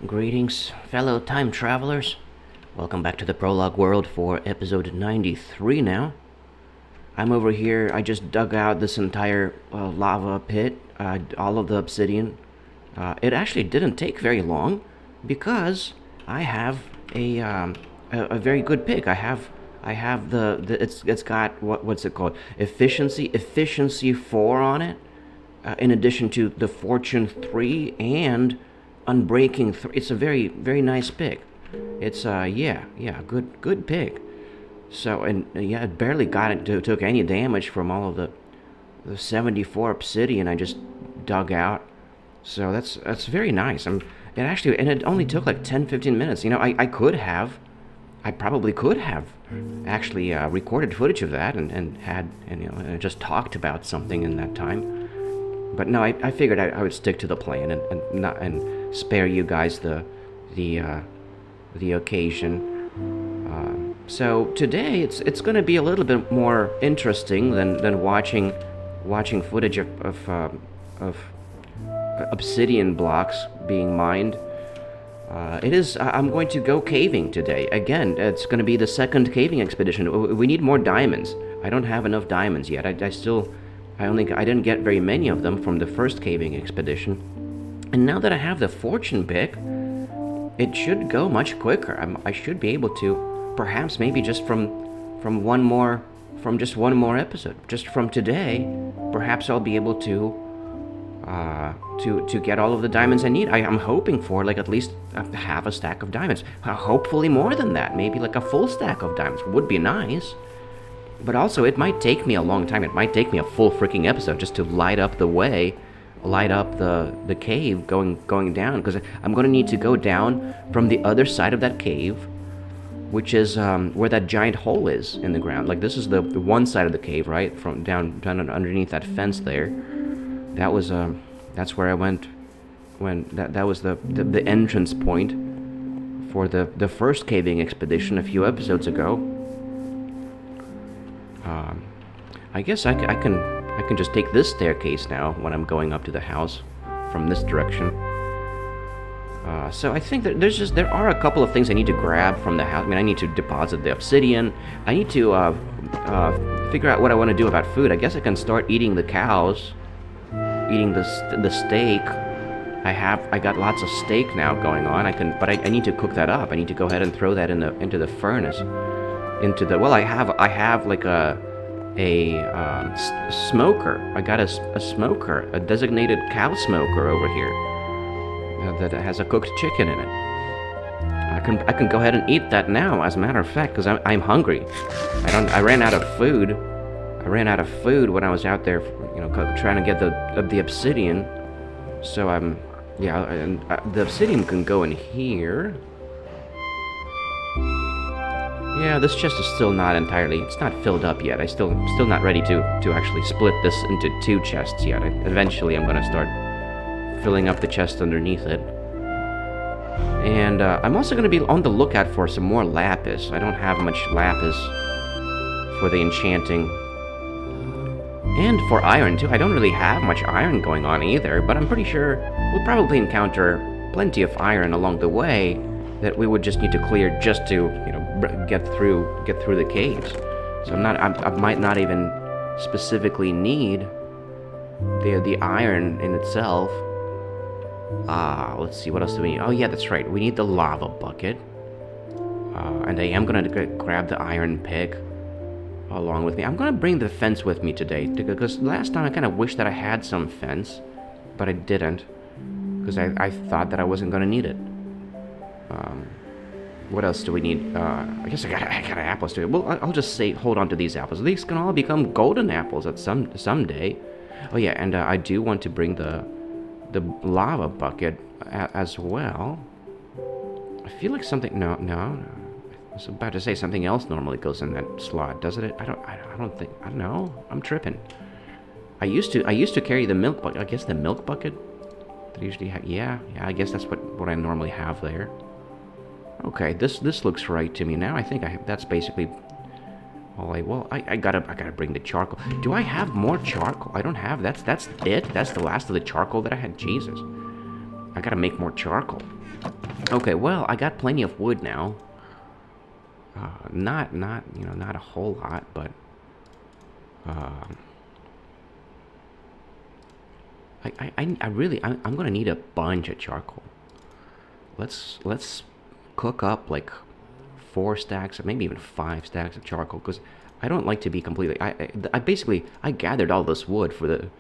Greetings, fellow time travelers. Welcome back to the Prologue world for episode 93 now. I'm over here, I just dug out this entire lava pit, all of the obsidian. It actually didn't take very long because I have a very good pick. I have it's got what's it called? Efficiency 4 on it. In addition to the Fortune 3 and Unbreaking 3. It's a very nice pick. It's good pick. So and yeah, it barely took any damage from all of the 74 obsidian I just dug out. So that's very nice. It only took like 10-15 minutes. I probably could have actually recorded footage of that and just talked about something in that time. But no, I figured I would stick to the plan and spare you guys the occasion. So today it's going to be a little bit more interesting than watching footage of obsidian blocks being mined. I'm going to go caving today. Again, it's going to be the second caving expedition. We need more diamonds. I don't have enough diamonds yet. I didn't get very many of them from the first caving expedition. And now that I have the fortune pick, it should go much quicker. I should be able to, perhaps maybe just from just one more episode. Just from today, perhaps I'll be able to get all of the diamonds I need. I'm hoping for like at least half a stack of diamonds. Hopefully more than that. Maybe like a full stack of diamonds would be nice. But also, it might take me a long time. It might take me a full freaking episode just to light up the cave going down. Because I'm going to need to go down from the other side of that cave, which is where that giant hole is in the ground. Like, this is the one side of the cave, right? From down underneath that fence there. That's where I went when that was the entrance point for the first caving expedition a few episodes ago. I guess I can just take this staircase now when I'm going up to the house from this direction. So I think that there are a couple of things I need to grab from the house. I mean, I need to deposit the obsidian. I need to figure out what I want to do about food. I guess I can start eating the cows, eating the steak. I got lots of steak now going on. But I need to cook that up. I need to go ahead and throw that into the furnace. I have like a smoker. I got a smoker, a designated cow smoker over here that has a cooked chicken in it. I can go ahead and eat that now, as a matter of fact, because I'm hungry. I ran out of food. I ran out of food when I was out there, trying to get the obsidian. So the obsidian can go in here. Yeah, this chest is still not entirely, it's not filled up yet. I'm still not ready to actually split this into two chests yet. Eventually I'm going to start filling up the chest underneath it. And I'm also going to be on the lookout for some more lapis. I don't have much lapis for the enchanting. And for iron too. I don't really have much iron going on either, but I'm pretty sure we'll probably encounter plenty of iron along the way that we would just need to clear just to, get through the caves. So I might not even specifically need the iron in itself. Let's see, what else do we need? Oh yeah, that's right. We need the lava bucket. And I am gonna grab the iron pick along with me. I'm gonna bring the fence with me today because last time I kind of wished that I had some fence, but I didn't because I thought that I wasn't gonna need it. What else do we need? I guess I got apples too. Well, I'll just say hold on to these apples. These can all become golden apples at someday. Oh yeah, and I do want to bring the lava bucket as well. I feel like something. No. I was about to say something else normally goes in that slot, doesn't it? I don't know. I'm tripping. I used to carry the milk bucket. I guess the milk bucket. That I usually have. Yeah. I guess that's what I normally have there. Okay, this looks right to me now. I think that's basically all I gotta bring the charcoal. Do I have more charcoal? I don't have. That's it. That's the last of the charcoal that I had. Jesus, I gotta make more charcoal. Okay, well, I got plenty of wood now. Not not a whole lot, but uh, I really I'm gonna need a bunch of charcoal. Let's cook up like 4 stacks, or maybe even 5 stacks of charcoal, because I don't like to be completely. I basically I gathered all this wood for the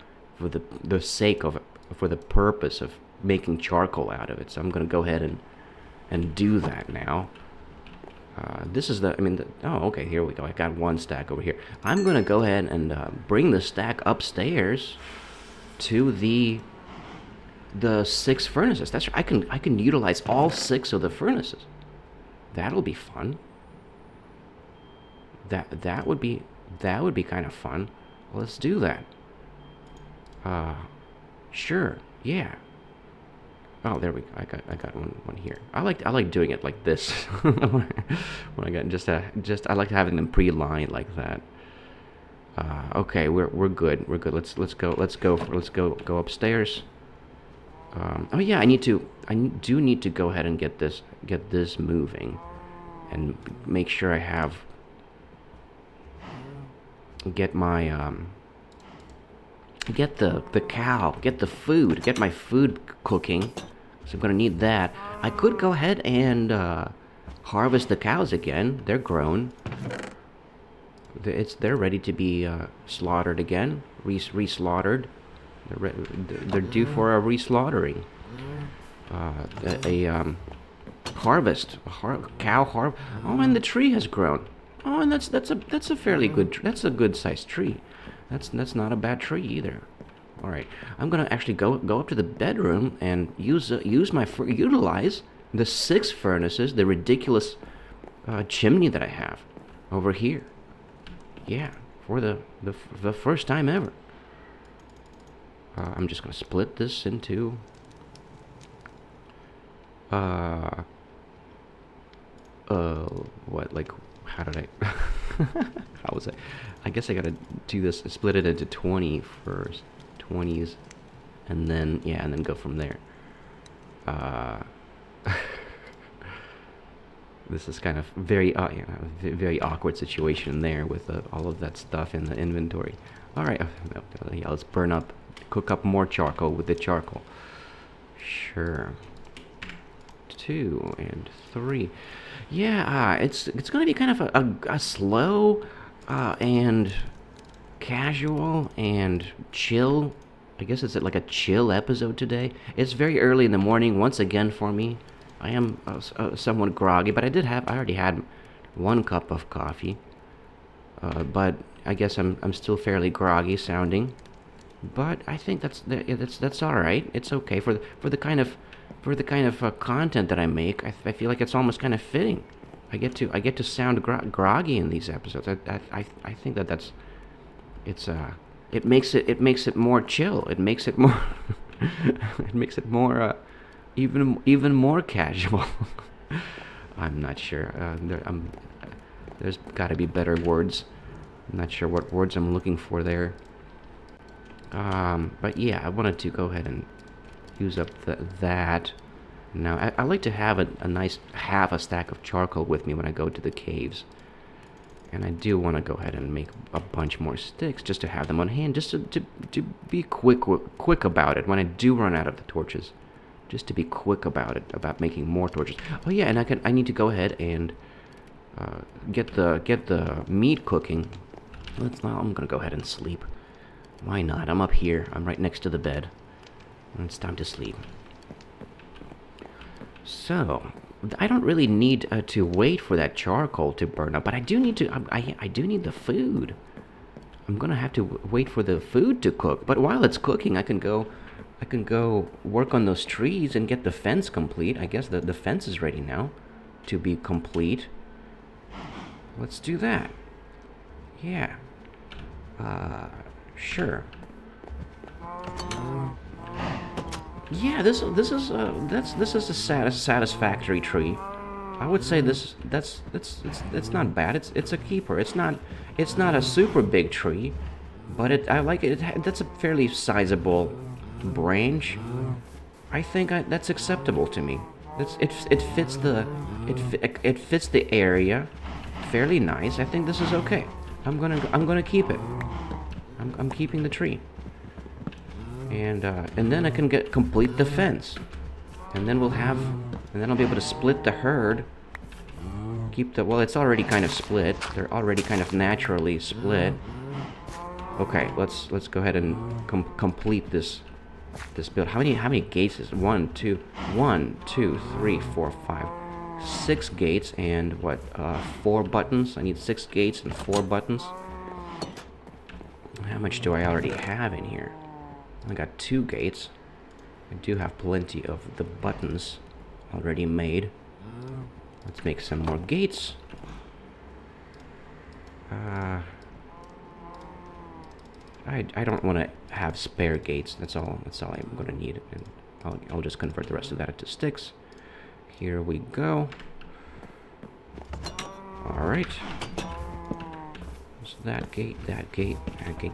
sake of for the purpose of making charcoal out of it. So I'm gonna go ahead and do that now. This is the, I mean, oh, okay, here we go. I got 1 stack over here. I'm going to go ahead and bring the stack upstairs to the 6 furnaces. That's right. I can utilize all 6 of the furnaces. That'll be fun. That would be kind of fun. Let's do that. Sure. Yeah. Oh, there we go. I got one here. I like doing it like this. When I got just I like having them pre-lined like that. Okay, we're good. We're good. Let's go upstairs. Oh yeah, I do need to go ahead and get this moving, and make sure I get my get the cow, get the food, get my food cooking. So I'm gonna need that. I could go ahead and harvest the cows again. They're grown. They're ready to be slaughtered again, re-slaughtered. They're due for a re-slaughtering. Harvest, cow harvest. Oh, and the tree has grown. Oh, and that's a fairly good. That's a good sized tree. That's not a bad tree either. All right, I'm gonna actually go up to the bedroom and utilize the 6 furnaces, the ridiculous chimney that I have over here. Yeah, for the first time ever. I'm just gonna split this into what, like, how did I how was I guess I gotta do this, split it into 20 first, 20s, and then yeah, and then go from there. This is kind of very very awkward situation there with all of that stuff in the inventory. All right, yeah, let's cook up more charcoal with the charcoal. Sure. 2 and 3. Yeah, it's gonna be kind of a slow and casual and chill. I guess it's like a chill episode today. It's very early in the morning once again for me. I am somewhat groggy, but I already had 1 cup of coffee. But I guess I'm still fairly groggy sounding. But I think that's all right. It's okay for the kind of content that I make. I feel like it's almost kind of fitting. I get to sound groggy in these episodes. I think it makes it more chill. It makes it more it makes it more even more casual. I'm not sure. There's got to be better words. I'm not sure what words I'm looking for there. But yeah, I wanted to go ahead and use up that. Now, I like to have a nice half a stack of charcoal with me when I go to the caves. And I do want to go ahead and make a bunch more sticks just to have them on hand, just to be quick about it when I do run out of the torches. Just to be quick about it, about making more torches. Oh yeah, and I need to go ahead and get the meat cooking. I'm gonna go ahead and sleep. Why not? I'm up here. I'm right next to the bed. And it's time to sleep. So, I don't really need to wait for that charcoal to burn up, but I do need to. I do need the food. I'm gonna have to wait for the food to cook. But while it's cooking, I can go work on those trees and get the fence complete. I guess the fence is ready now to be complete. Let's do that. Yeah. Sure. Yeah, this is a satisfactory tree. I would say it's not bad. It's a keeper. It's not a super big tree, but I like it. That's a fairly sizable branch. I think that's acceptable to me. It fits the it fits the area fairly nice. I think this is okay. I'm gonna keep it. I'm keeping the tree. And then I can complete the fence. And then I'll be able to split the herd. Keep the, well, it's already kind of split. They're already kind of naturally split. Okay, let's go ahead and complete this build. How many gates is 1, 2, 3, 4, 5, 6 gates and what? 4 buttons. I need 6 gates and 4 buttons. How much do I already have in here? I got 2 gates. I do have plenty of the buttons already made. Let's make some more gates. I don't want to have spare gates. That's all I'm going to need, and I'll just convert the rest of that into sticks. Here we go. All right. So that gate,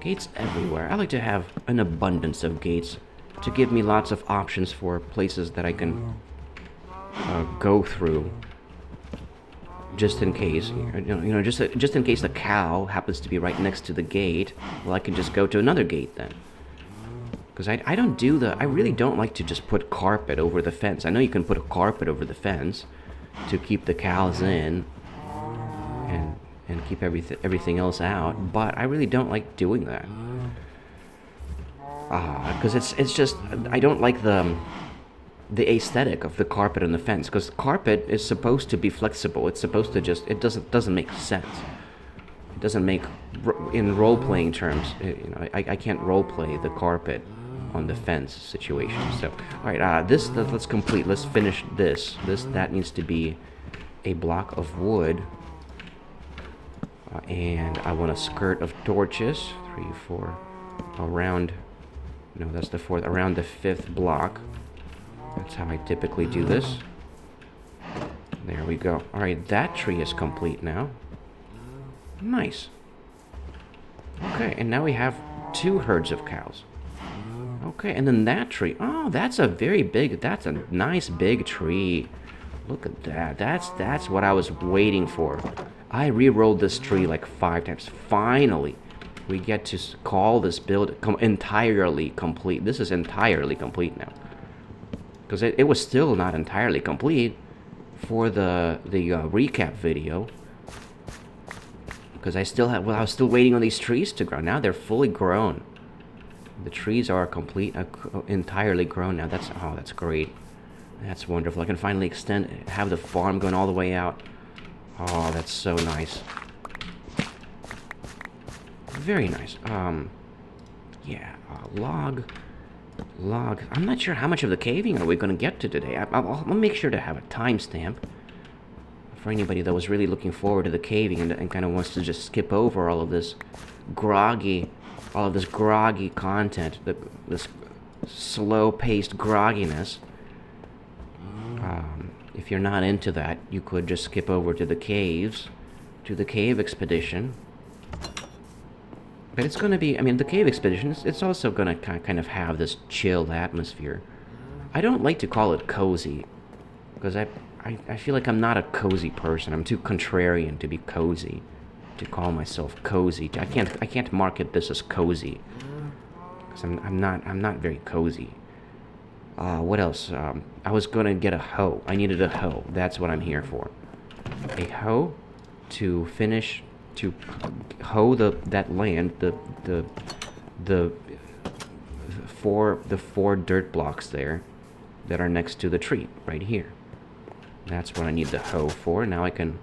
gates everywhere. I like to have an abundance of gates to give me lots of options for places that I can go through. Just in case, just in case the cow happens to be right next to the gate, well, I can just go to another gate then. Because I really don't like to just put carpet over the fence. I know you can put a carpet over the fence to keep the cows in and keep everything else out, but I really don't like doing that. Because it's just, I don't like the aesthetic of the carpet and the fence, because carpet is supposed to be flexible. It's supposed to just, it doesn't make sense. It doesn't make, in role-playing terms, I can't role-play the carpet on the fence situation. So, all right, let's finish this. That needs to be a block of wood, and I want a skirt of torches, 3, 4, around, no, that's the 4th, around the 5th block. That's how I typically do this. There we go. Alright, that tree is complete now. Nice. Okay, and now we have 2 herds of cows. Okay, and then that tree. Oh, that's a nice big tree. Look at that. That's what I was waiting for. I re-rolled this tree like 5 times. Finally, we get to call this build entirely complete. This is entirely complete now. Because it was still not entirely complete for the recap video. Because I was still waiting on these trees to grow. Now they're fully grown. The trees are entirely grown now. That's great. That's wonderful. I can finally have the farm going all the way out. Oh, that's so nice. Very nice. Yeah, log. I'm not sure how much of the caving are we going to get to today. I'll make sure to have a timestamp for anybody that was really looking forward to the caving and kind of wants to just skip over all of this groggy content, this slow-paced grogginess. If you're not into that, you could just skip over to the caves, to the cave expedition. But it's going to be, the cave expedition, it's also going to kind of have this chill atmosphere. I don't like to call it cozy, because I feel like I'm not a cozy person. I'm too contrarian to be cozy, to call myself cozy. I can't market this as cozy, because I'm not very cozy. What else? I was going to get a hoe. I needed a hoe. That's what I'm here for. A hoe to hoe that land, the 4 dirt blocks there that are next to the tree right here. That's what I need the hoe for. Now I can.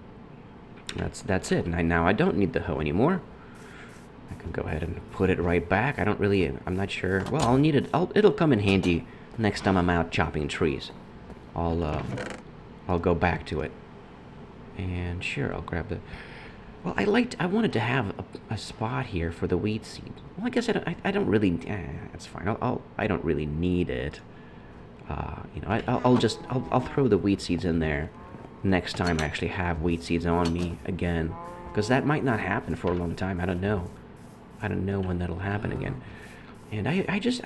That's it. Now I don't need the hoe anymore. I can go ahead and put it right back. I'm not sure. Well, I'll need it. It'll come in handy next time I'm out chopping trees. I'll go back to it. And sure, I'll grab the. Well, I wanted to have a spot here for the wheat seed. Well, I guess I don't really. That's fine. I don't really need it. I'll throw the wheat seeds in there next time I actually have wheat seeds on me again, because that might not happen for a long time. I don't know when that'll happen again. And I just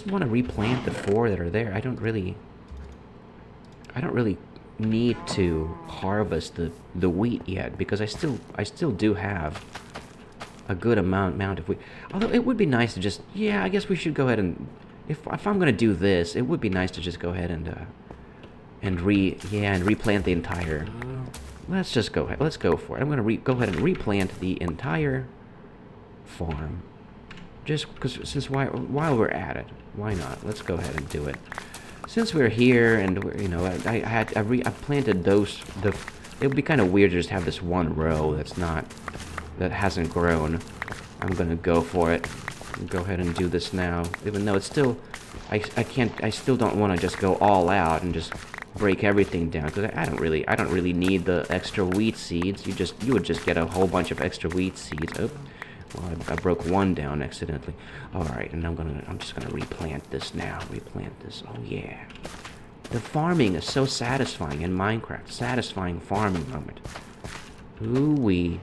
want to replant the 4 that are there. I don't really need to harvest the wheat yet, because I still do have a good amount of wheat. Although it would be nice to just, yeah, I guess we should go ahead and, if I'm gonna do this, it would be nice to just go ahead and replant the entire. Let's just go ahead. Let's go for it. I'm gonna go ahead and replant the entire farm, just because while we're at it, why not? Let's go ahead and do it. Since we're here, and I planted those. It would be kind of weird to just have this one row that hasn't grown. I'm gonna go for it. Go ahead and do this now, even though it's still, I still don't want to just go all out and just break everything down, because I don't really need the extra wheat seeds. You would just get a whole bunch of extra wheat seeds. Oh, well, I broke one down accidentally. All right, and I'm just gonna replant this now. Replant this. Oh yeah, the farming is so satisfying in Minecraft. Satisfying farming moment. Ooh-wee.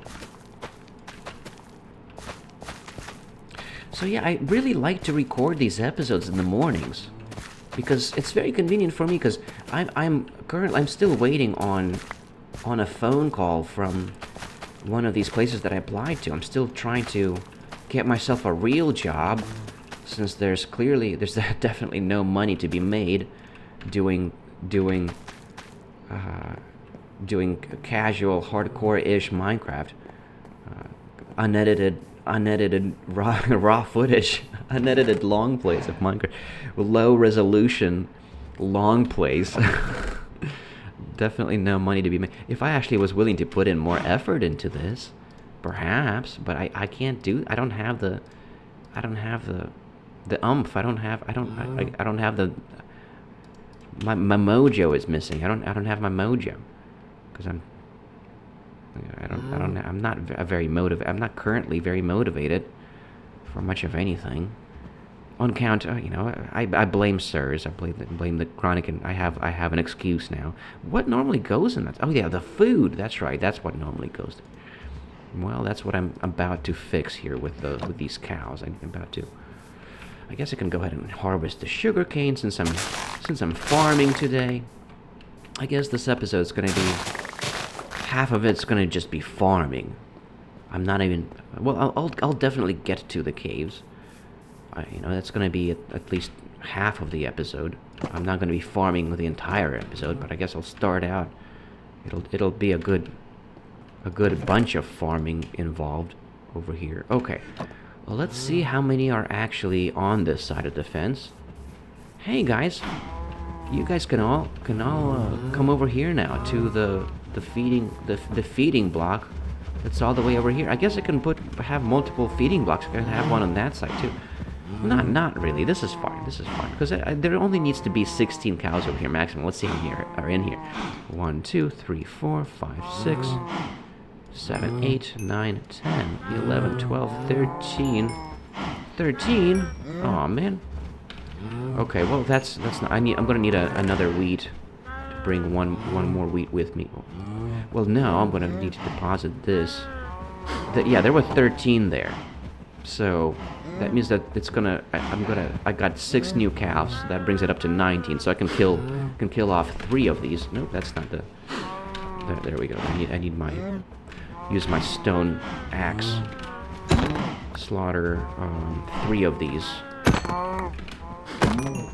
So yeah, I really like to record these episodes in the mornings, because it's very convenient for me, because I'm still waiting on a phone call from one of these places that I applied to. I'm still trying to get myself a real job, since there's definitely no money to be made doing casual hardcore-ish Minecraft, unedited raw footage, unedited long plays of Minecraft, low resolution long plays. Definitely no money to be made. If I actually was willing to put in more effort into this, perhaps, but I can't do. I don't have the umph. I don't have the. My mojo is missing. I don't have my mojo, because I'm not currently very motivated for much of anything. On count, I blame sirs. I blame the chronic, and I have an excuse now. What normally goes in that? Oh yeah, the food. That's right. That's what normally goes. Well, that's what I'm about to fix here with these cows. I'm about to. I guess I can go ahead and harvest the sugar cane since I'm farming today. I guess this episode's gonna be, half of it's gonna just be farming. I'm not even. Well, I'll definitely get to the caves. That's going to be at least half of the episode. I'm not going to be farming the entire episode, but I guess I'll start out. It'll be a good bunch of farming involved over here. Okay, well, let's see how many are actually on this side of the fence. Hey guys, you guys can all come over here now to the feeding block. It's all the way over here. I guess I can have multiple feeding blocks. I can have one on that side too. Not really. This is fine. Because there only needs to be 16 cows over here maximum. Let's see how many are in here. 1, 2, 3, 4, 5, 6, 7, 8, 9, 10, 11, 12, 13. 13? Aw, man. Okay, well, that's not. I'm gonna need another wheat to bring one more wheat with me. Well, no, I'm gonna need to deposit this. Yeah, there were 13 there. So that means that it's gonna. I got 6 new cows. That brings it up to 19. So I can kill off 3 of these. Nope, that's not the. There we go. Use my stone axe. Slaughter 3 of these.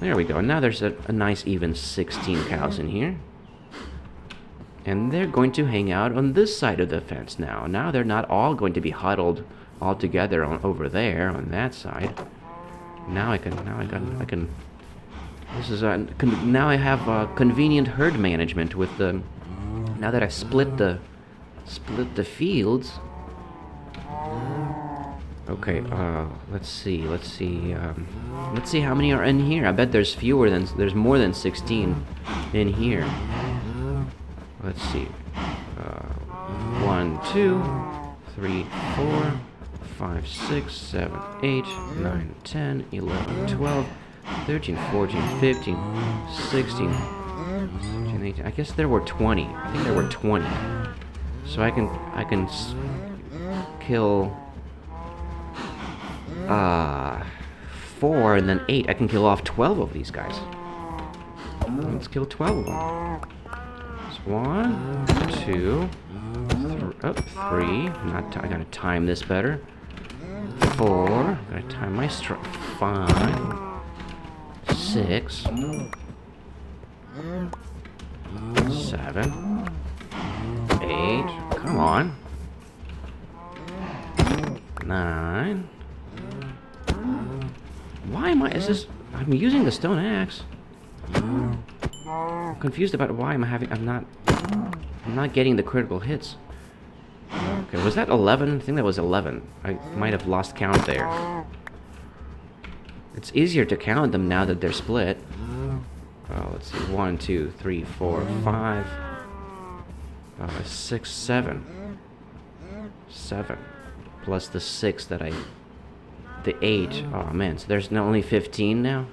There we go. And now there's a nice even 16 cows in here. And they're going to hang out on this side of the fence now. Now they're not all going to be huddled all together over there on that side. Now I can. This is now I have convenient herd management with the. Now that I split the fields. Okay. Let's see how many are in here. I bet there's more than 16 in here. Let's see. 1, 2, 3, 4, 5, 6, 7, 8, 9, 10, 11, 12, 13, 14, 15, 16, 17, 18. I guess there were 20. I think there were 20. So I can kill 4 and then 8. I can kill off 12 of these guys. Let's kill 12 of them. It's 1, 2, 3. I gotta time this better. 4. Gotta time my strike. 5, 6, 7, 8. Come on. 9. Why am I? I'm using the stone axe. I'm confused about why I'm not getting the critical hits. Okay, was that 11? I think that was 11. I might have lost count there. It's easier to count them now that they're split. Oh, let's see. 1, 2, 3, 4, 5, 6, 7. 7. Plus the 6 that the 8. Oh man, so there's only 15 now?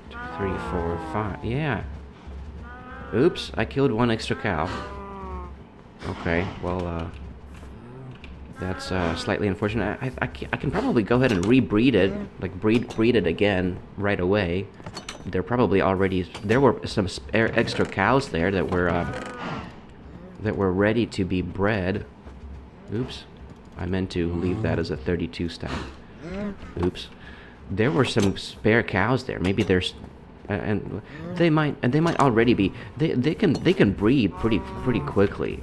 2, 3, 4, 5. Yeah. Oops, I killed one extra cow. Okay, well, that's slightly unfortunate. I can probably go ahead and rebreed it, like breed it again right away. There were some extra cows there that were ready to be bred. Oops, I meant to leave that as a 32 stack. Oops, there were some spare cows there. Maybe there's, and they might already be. They can breed pretty quickly.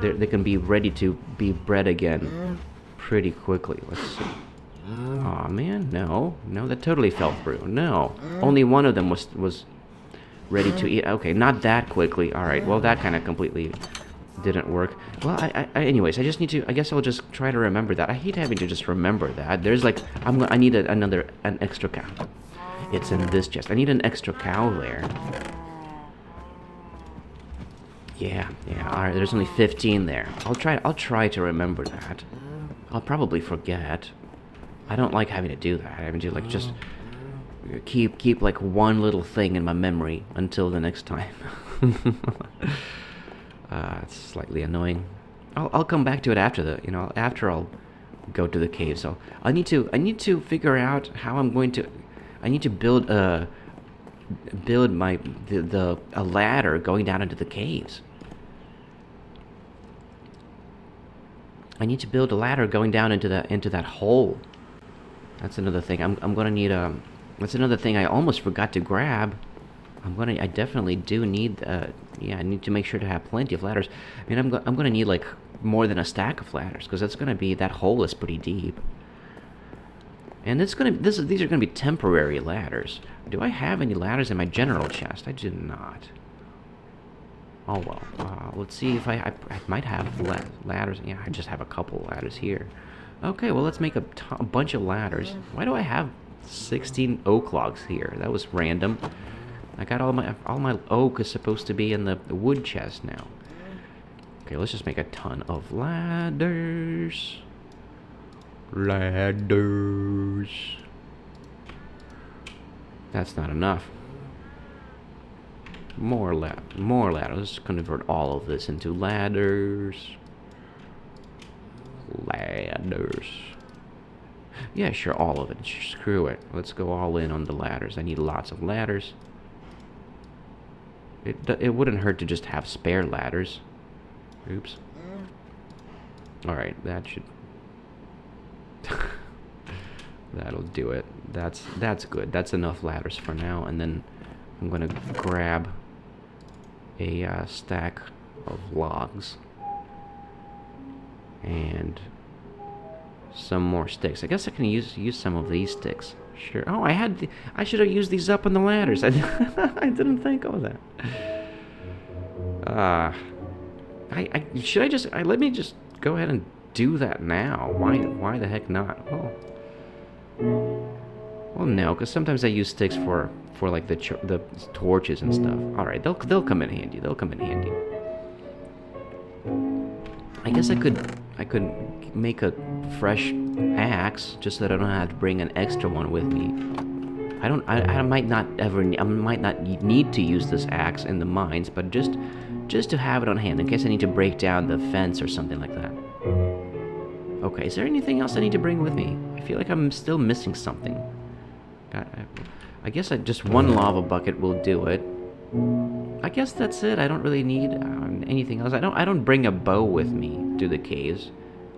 They can be ready to be bred again pretty quickly. Let's see. Aw, man, no, that totally fell through. No, only one of them was ready to eat. Okay, not that quickly. All right, well, that kind of completely didn't work. Well, anyways, I guess I'll just try to remember that. I hate having to just remember that. There's like, I need an extra cow. It's in this chest. I need an extra cow there. Yeah, alright, there's only 15 there. I'll try to remember that. I'll probably forget. I don't like having to do that. Having to, like, just keep like one little thing in my memory until the next time. It's slightly annoying. I'll come back to it after after I'll go to the cave. So I need to figure out how I'm going to. I need to build a ladder going down into the caves. I need to build a ladder going down into that hole. That's another thing. I'm gonna need that's another thing I almost forgot to grab. I definitely do need I need to make sure to have plenty of ladders. I mean, I'm gonna need like more than a stack of ladders because that hole is pretty deep. And these are gonna be temporary ladders. Do I have any ladders in my general chest? I do not. Oh well. Let's see if I might have ladders. Yeah, I just have a couple ladders here. Okay, well let's make a bunch of ladders. Why do I have 16 oak logs here? That was random. I got all my oak is supposed to be in the wood chest now. Okay, let's just make a ton of ladders. Ladders. That's not enough. More ladders. Let's convert all of this into ladders. Ladders. Yeah, sure, all of it. Screw it. Let's go all in on the ladders. I need lots of ladders. It wouldn't hurt to just have spare ladders. Oops. Alright, that should... That'll do it. That's good. That's enough ladders for now. And then I'm gonna grab a stack of logs and some more sticks. I guess I can use some of these sticks. Sure. Oh, I should have used these up on the ladders. I didn't think of that. Let me just go ahead and do that now. Why the heck not? Well, no, because sometimes I use sticks for like the torches and stuff. All right, they'll come in handy. They'll come in handy. I guess I could make a fresh axe just so that I don't have to bring an extra one with me. I might not need to use this axe in the mines, but just to have it on hand in case I need to break down the fence or something like that. Okay, is there anything else I need to bring with me? I feel like I'm still missing something. I guess just one lava bucket will do it. I guess that's it. I don't really need anything else. I don't bring a bow with me to the caves.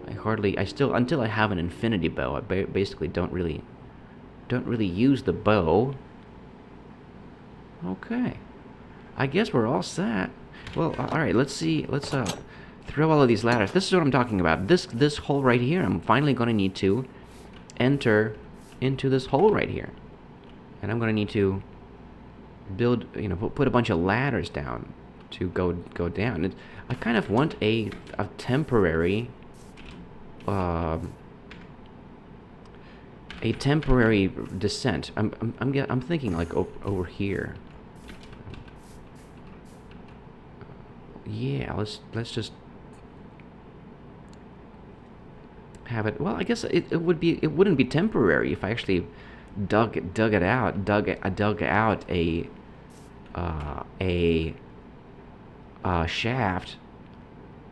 Until I have an infinity bow, I basically don't really use the bow. Okay. I guess we're all set. Well, all right. Let's see. Let's throw all of these ladders. This is what I'm talking about. This hole right here. I'm finally going to need to enter into this hole right here, and I'm going to need to build. Put a bunch of ladders down to go down. I kind of want a temporary. A temporary descent. I'm thinking like over here. Yeah, let's just have it. Well, I guess it wouldn't be temporary if I actually dug out a shaft.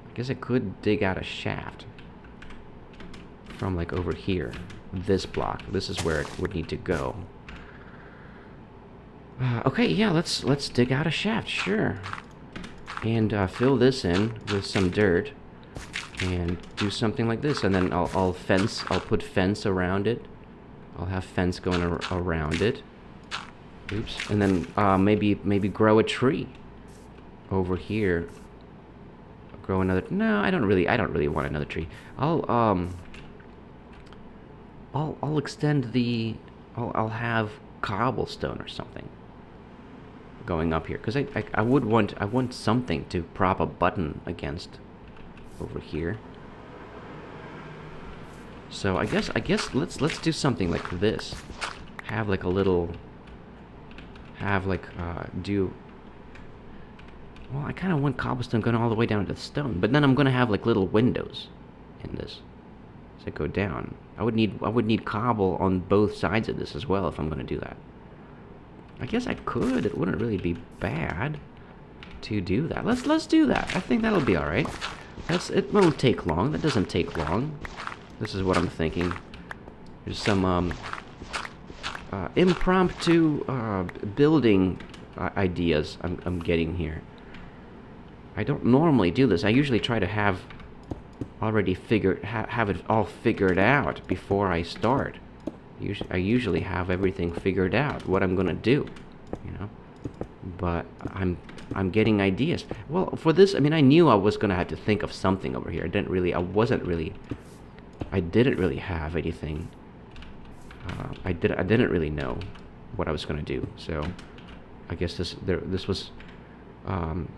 I guess I could dig out a shaft from like over here. This block. This is where it would need to go. Okay, yeah, let's dig out a shaft, sure. And fill this in with some dirt, and do something like this. And then I'll put fence around it. I'll have fence going around it. Oops. And then maybe grow a tree over here. Grow another. No, I don't really want another tree. I'll extend the. I'll have cobblestone or something going up here, because I want something to prop a button against over here. So I guess let's do something like this. Have like a little. Have like do. Well, I kind of want cobblestone going all the way down to the stone, but then I'm gonna have like little windows in this as I go down. I would need cobble on both sides of this as well if I'm gonna do that. I guess I could. It wouldn't really be bad to do that. Let's do that. I think that'll be all right. It won't take long. That doesn't take long. This is what I'm thinking. There's some impromptu building ideas I'm getting here. I don't normally do this. I usually try to have it all figured out before I start. I usually have everything figured out, what I'm gonna do, But I'm getting ideas. Well, for this, I mean, I knew I was gonna have to think of something over here. I didn't really have anything. I didn't really know what I was gonna do. So, I guess this was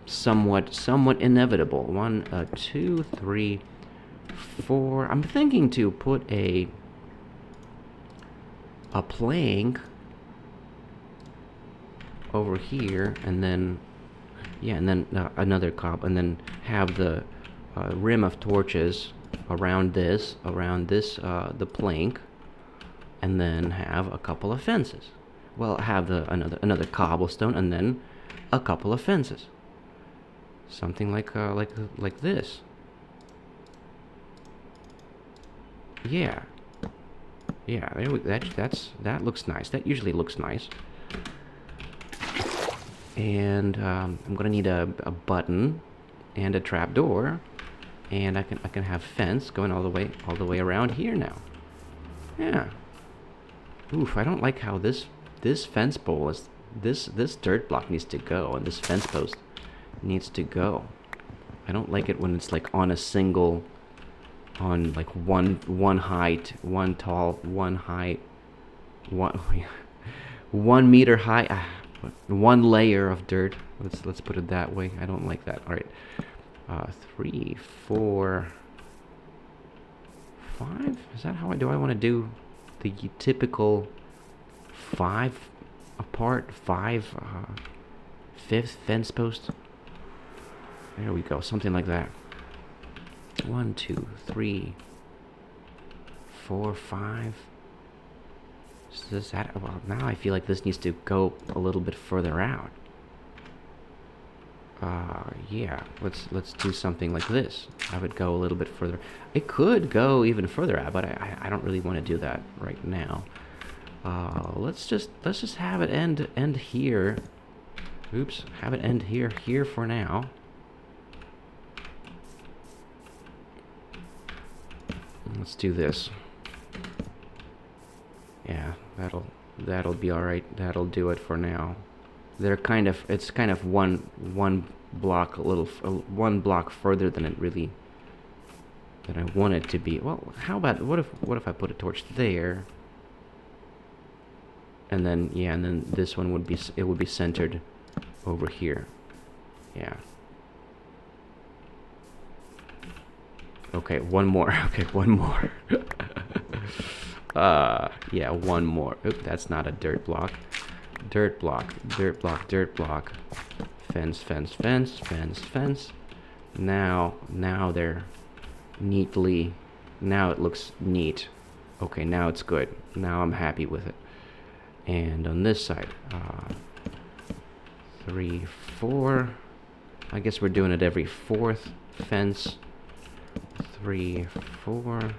somewhat inevitable. 1, 2, 3, 4. I'm thinking to put a plank over here, and then another cob, and then have the rim of torches around the plank, and then have a couple of fences. Well, have another cobblestone, and then a couple of fences. Something like this. Yeah. Yeah, that looks nice. That usually looks nice. And I'm gonna need a button and a trapdoor, and I can have fence going all the way around here now. Yeah. Oof, I don't like how this fence pole is. This dirt block needs to go, and this fence post needs to go. I don't like it when it's like on a single. On like one height, one tall, one height, 1 meter high, one layer of dirt. Let's put it that way. I don't like that. All right, 3, 4, 5. Is that how I want to do the typical 5 apart, 5 fifth fence post? There we go, something like that. 1, 2, 3, 4, 5. Is that? Well, now I feel like this needs to go a little bit further out. Yeah. Let's do something like this. Have it go a little bit further. It could go even further out, but I don't really want to do that right now. Let's just have it end here. Oops, have it end here for now. Let's do this. Yeah, that'll be all right. That'll do it for now. It's kind of one block one block further than I want it to be. Well, how about what if I put a torch there? And then this one would be centered over here. Yeah. Okay, one more. Okay, one more. Yeah, one more. Oop, that's not a dirt block. Dirt block. Fence. Now they're neatly. Now it looks neat. Okay, now it's good. Now I'm happy with it. And on this side, 3, 4. I guess we're doing it every fourth fence. 3, 4.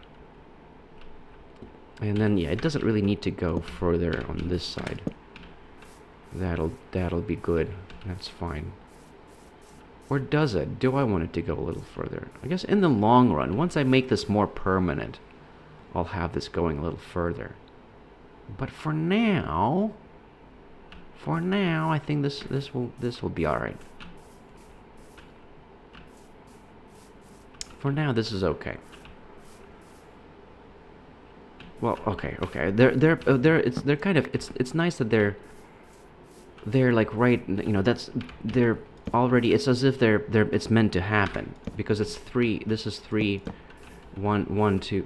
And then yeah, it doesn't really need to go further on this side. That'll be good. That's fine. Or does it? Do I want it to go a little further? I guess in the long run, once I make this more permanent, I'll have this going a little further. But for now, I think this will be all right. For now, this is okay. Well, okay. They're kind of it's nice that they're like right. You know, they're already. It's as if they're it's meant to happen because it's 3. This is 3, 1, 2.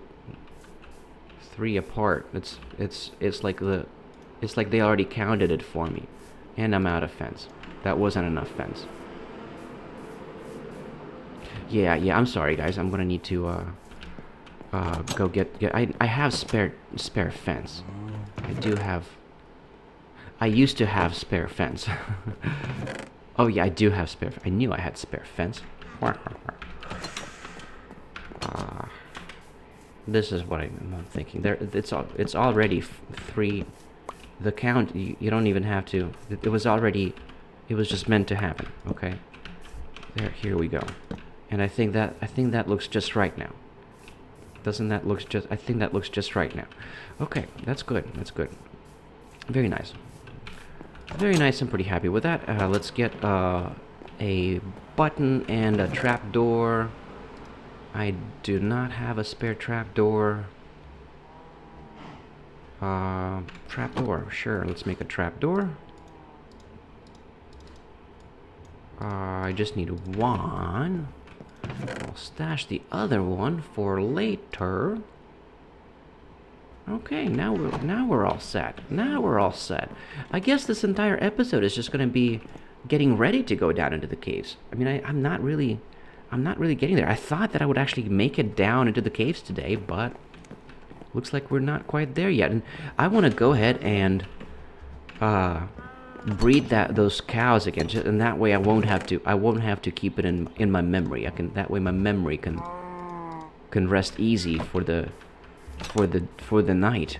3 apart. It's like they already counted it for me, and I'm out of fence. That wasn't enough fence. Yeah. I'm sorry, guys. I'm gonna need to go get. I have spare fence. I used to have spare fence. Oh yeah, I do have spare. I knew I had spare fence. This is what I'm thinking. It's already 3. The count you don't even have to. It was just meant to happen. Okay. Here we go. And I think that looks just right now. Doesn't that look just? I think that looks just right now. Okay, that's good. Very nice. Very nice. I'm pretty happy with that. Let's get a button and a trapdoor. I do not have a spare trapdoor. Trapdoor, sure. Let's make a trapdoor. I just need 1. I'll stash the other one for later. Okay, now we're all set. I guess this entire episode is just going to be getting ready to go down into the caves. I mean, I'm not really getting there. I thought that I would actually make it down into the caves today, but looks like we're not quite there yet. And I want to go ahead and breed those cows again, and that way I won't have to keep it in my memory. That way my memory can rest easy for the night.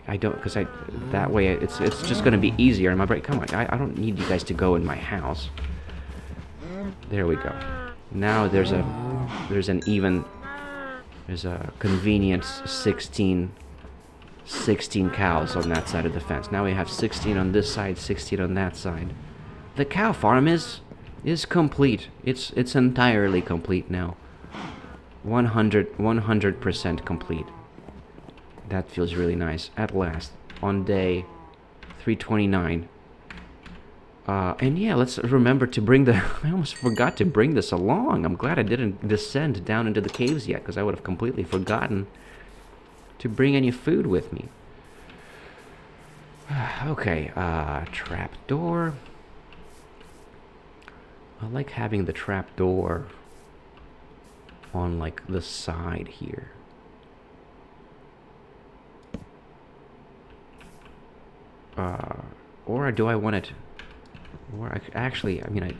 That way it's just gonna be easier in my brain. Come on, I don't need you guys to go in my house. There we go. Now there's a convenient 16 cows on that side of the fence. Now we have 16 on this side, 16 on that side. The cow farm is complete. It's entirely complete now. 100% complete. That feels really nice. At last, on day 329. And yeah, let's remember to bring I almost forgot to bring this along. I'm glad I didn't descend down into the caves yet, because I would have completely forgotten to bring any food with me. Okay, trapdoor. I like having the trapdoor on, like, the side here. Or do I want it... Or actually, I mean,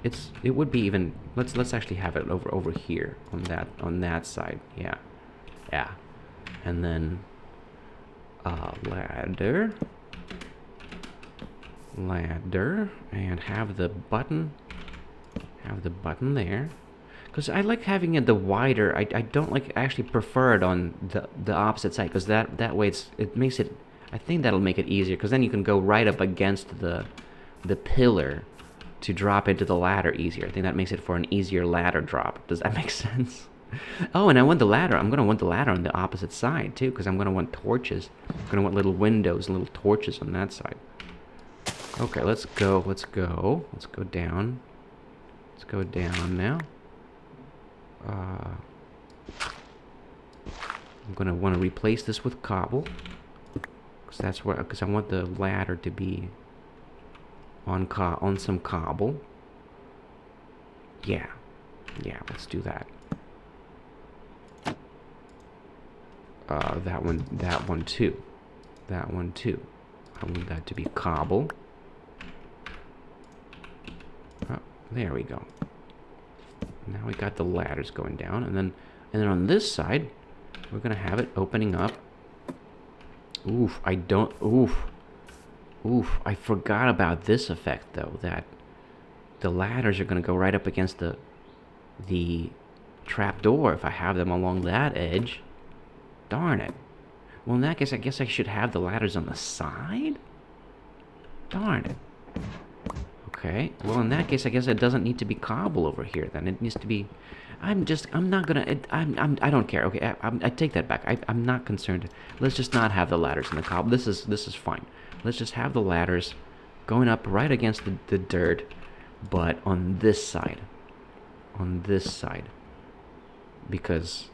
it would be even... Let's actually have it over here on that side. Yeah. And then ladder, and have the button there. Because I like having it the wider. I don't like actually prefer it on the opposite side, because that way it makes it. I think that'll make it easier, because then you can go right up against the pillar to drop into the ladder easier. I think that makes it for an easier ladder drop. Does that make sense? Oh, and I want the ladder. I'm gonna want the ladder on the opposite side too, because I'm gonna want torches. I'm gonna want little windows and little torches on that side. Okay, let's go. Let's go down. Let's go down now. I'm gonna want to replace this with cobble, because I want the ladder to be on some cobble. Yeah, let's do that. That one too. I want that to be cobble. Oh, there we go. Now we got the ladders going down, and then on this side, we're gonna have it opening up. Oof! I forgot about this effect though. That the ladders are gonna go right up against the trapdoor if I have them along that edge. Darn it! Well, in that case, I guess I should have the ladders on the side. Darn it! Okay, well in that case I guess it doesn't need to be cobble over here then. It needs to be... I don't care. Okay, I take that back. I'm not concerned. Let's just not have the ladders in the cobble. This is fine. Let's just have the ladders going up right against the dirt, but on this side. Because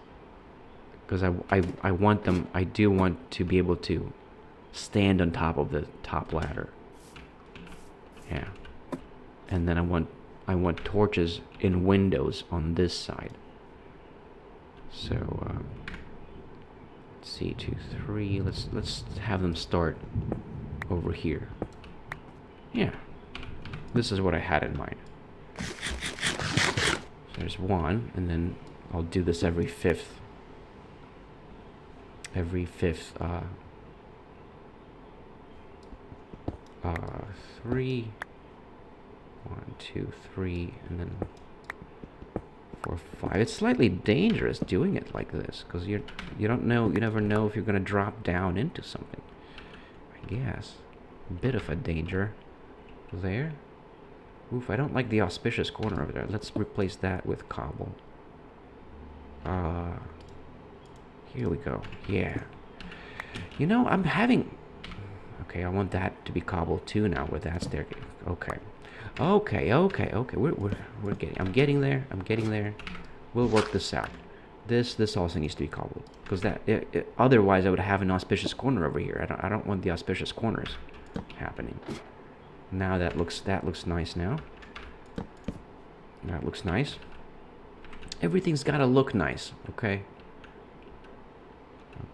I want them... I do want to be able to stand on top of the top ladder. Yeah. And then I want torches in windows on this side. So let's see, 2, 3. Let's have them start over here. Yeah, this is what I had in mind. So there's one, and then I'll do this every fifth. 3. 1, 2, 3, and then 4, 5. It's slightly dangerous doing it like this, because you don't know, you never know if you're gonna drop down into something. I guess a bit of a danger there. Oof! I don't like the auspicious corner over there. Let's replace that with cobble. Here we go. Yeah. You know, I'm having... Okay, I want that to be cobble too now with that staircase. Okay. We're getting... I'm getting there. We'll work this out. This also needs to be cobbled, because otherwise I would have an auspicious corner over here. I don't want the auspicious corners happening. Now that looks nice now. That looks nice. Everything's got to look nice, okay?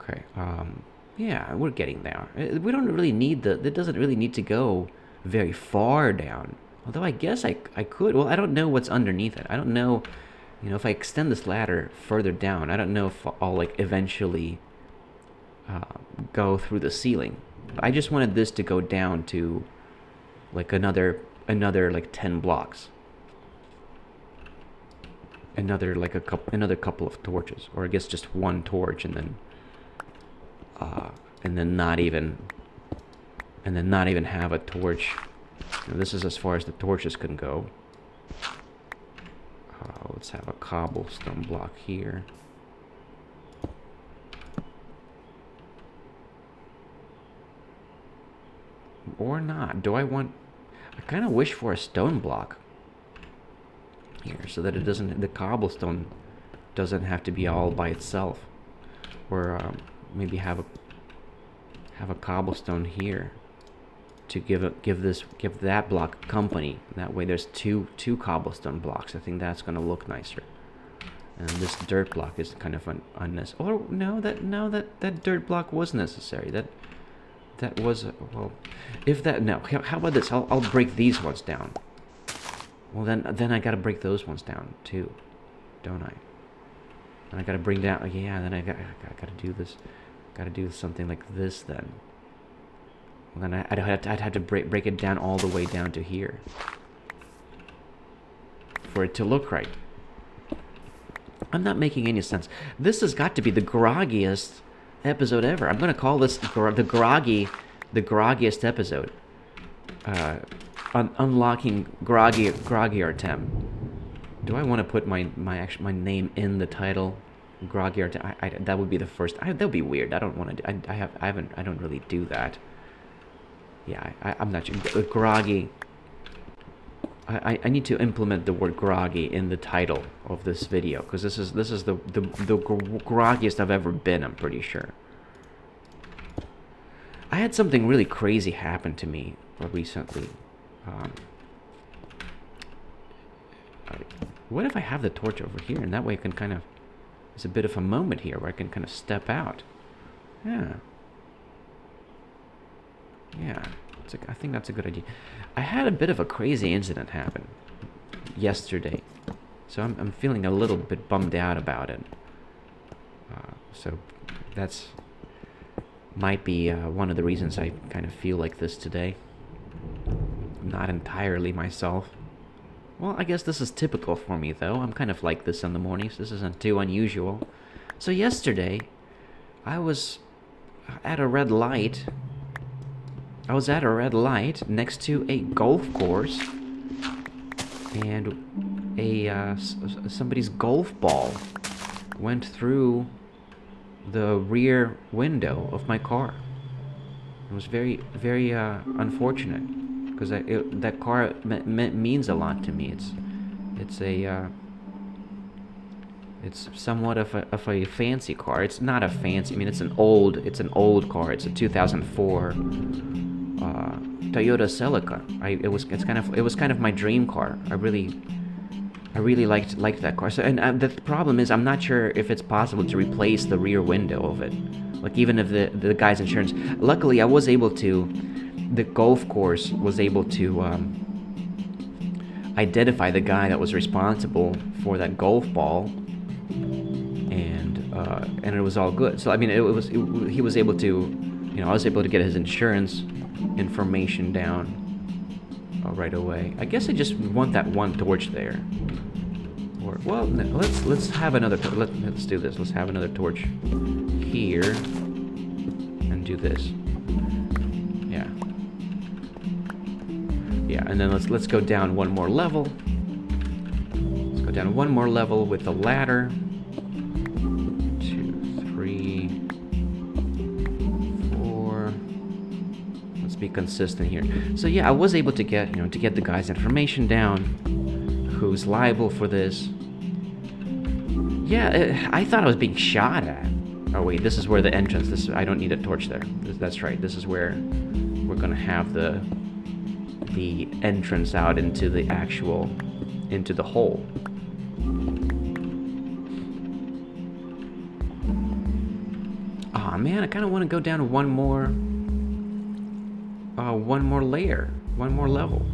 Okay. Yeah, we're getting there. We don't really need it doesn't really need to go very far down. Although I guess I could. Well, I don't know what's underneath it. I don't know, if I extend this ladder further down, I don't know if I'll like eventually go through the ceiling. I just wanted this to go down to like another like 10 blocks. Another couple of torches, or I guess just one torch, and then not even have a torch. This is as far as the torches can go. Let's have a cobblestone block here. Or not. I kind of wish for a stone block here, so that the cobblestone doesn't have to be all by itself. Or maybe have a cobblestone here to give that block company. That way there's two cobblestone blocks. I think that's gonna look nicer. And this dirt block is kind of unnecessary. Or no, that dirt block was necessary. That was well. If that no, how about this? I'll break these ones down. Well then I gotta break those ones down too, don't I? And I gotta bring down. Yeah, then I gotta do this. Gotta do something like this then. Well, then I'd have to break it down all the way down to here for it to look right. I'm not making any sense. This has got to be the groggiest episode ever. I'm gonna call this the groggiest episode. Unlocking groggy Artem. Do I want to put my name in the title? Groggy Artem. That would be the first. That would be weird. I don't want to. I don't really do that. Yeah, I'm not sure. Groggy. I need to implement the word groggy in the title of this video, because this is the groggiest I've ever been, I'm pretty sure. I had something really crazy happen to me recently. What if I have the torch over here, and that way I can kind of, there's a bit of a moment here where I can kind of step out. Yeah. Yeah. I think that's a good idea. I had a bit of a crazy incident happen yesterday, so I'm feeling a little bit bummed out about it. So that's might be one of the reasons I kind of feel like this today. Not entirely myself. Well, I guess this is typical for me, though. I'm kind of like this in the mornings. This isn't too unusual. So yesterday, I was at a red light. I was at a red light next to a golf course, and somebody's golf ball went through the rear window of my car. It was very, very unfortunate, because that car means a lot to me. It's somewhat of a fancy car. It's not a fancy. I mean, it's an old car. It's a 2004 Toyota Celica. It was kind of my dream car. I really liked that car. So, and the problem is, I'm not sure if it's possible to replace the rear window of it. Like, even if the guy's insurance. Luckily, I was able to. The golf course was able to identify the guy that was responsible for that golf ball, and it was all good. So I mean, he was able to, I was able to get his insurance information down right away. I guess I just want that one torch there. Or, well, let's have another. Let's do this. Let's have another torch here and do this. Yeah. Yeah, and then let's go down one more level. Let's go down one more level with the ladder. 2, 3, 4. Let's be consistent here. So yeah, I was able to get the guy's information down, who's liable for this. Yeah, I thought I was being shot at. Oh wait, this is where the entrance. I don't need a torch there. That's right. This is where we're gonna have the entrance out into the hole. Aw, man, I kind of want to go down one more layer, one more level.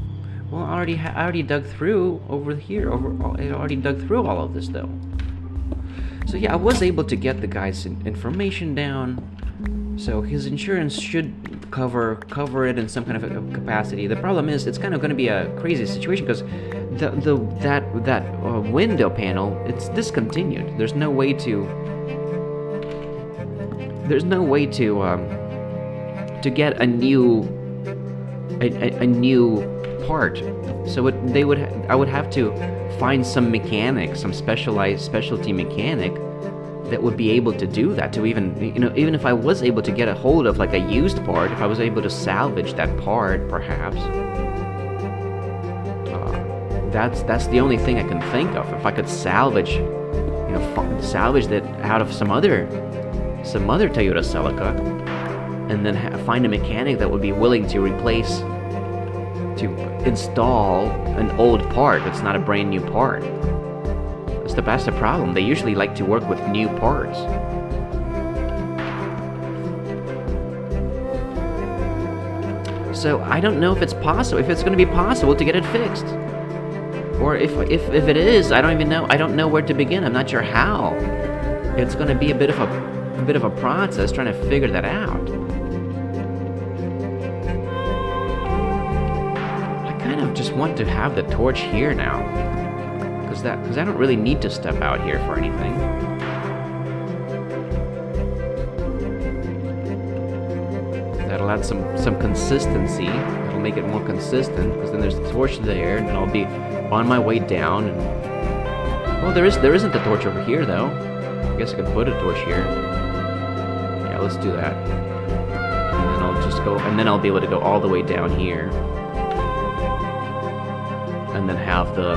Well, I already dug through over here. I already dug through all of this though. So yeah, I was able to get the guy's information down. So his insurance should cover it in some kind of a capacity. The problem is, it's kind of going to be a crazy situation, because that window panel, it's discontinued. There's no way to get a new part. So I would have to find some mechanic, some specialty mechanic that would be able to do that, to even if I was able to get a hold of like a used part, if I was able to salvage that part, perhaps. That's the only thing I can think of. If I could salvage that out of some other Toyota Celica, and then find a mechanic that would be willing to install an old part that's not a brand new part. That's the problem. They usually like to work with new parts. So I don't know if it's going to be possible to get it fixed. Or if it is, I don't even know. I don't know where to begin. I'm not sure how. It's going to be a bit of a a bit of a process trying to figure that out. I kind of just want to have the torch here now, because I don't really need to step out here for anything. That'll add some consistency. That'll make it more consistent, because then there's the torch there, and then I'll be on my way down. And well, there isn't a torch over here though. I guess I could put a torch here. Yeah, let's do that. And then I'll just go, and then I'll be able to go all the way down here, and then have the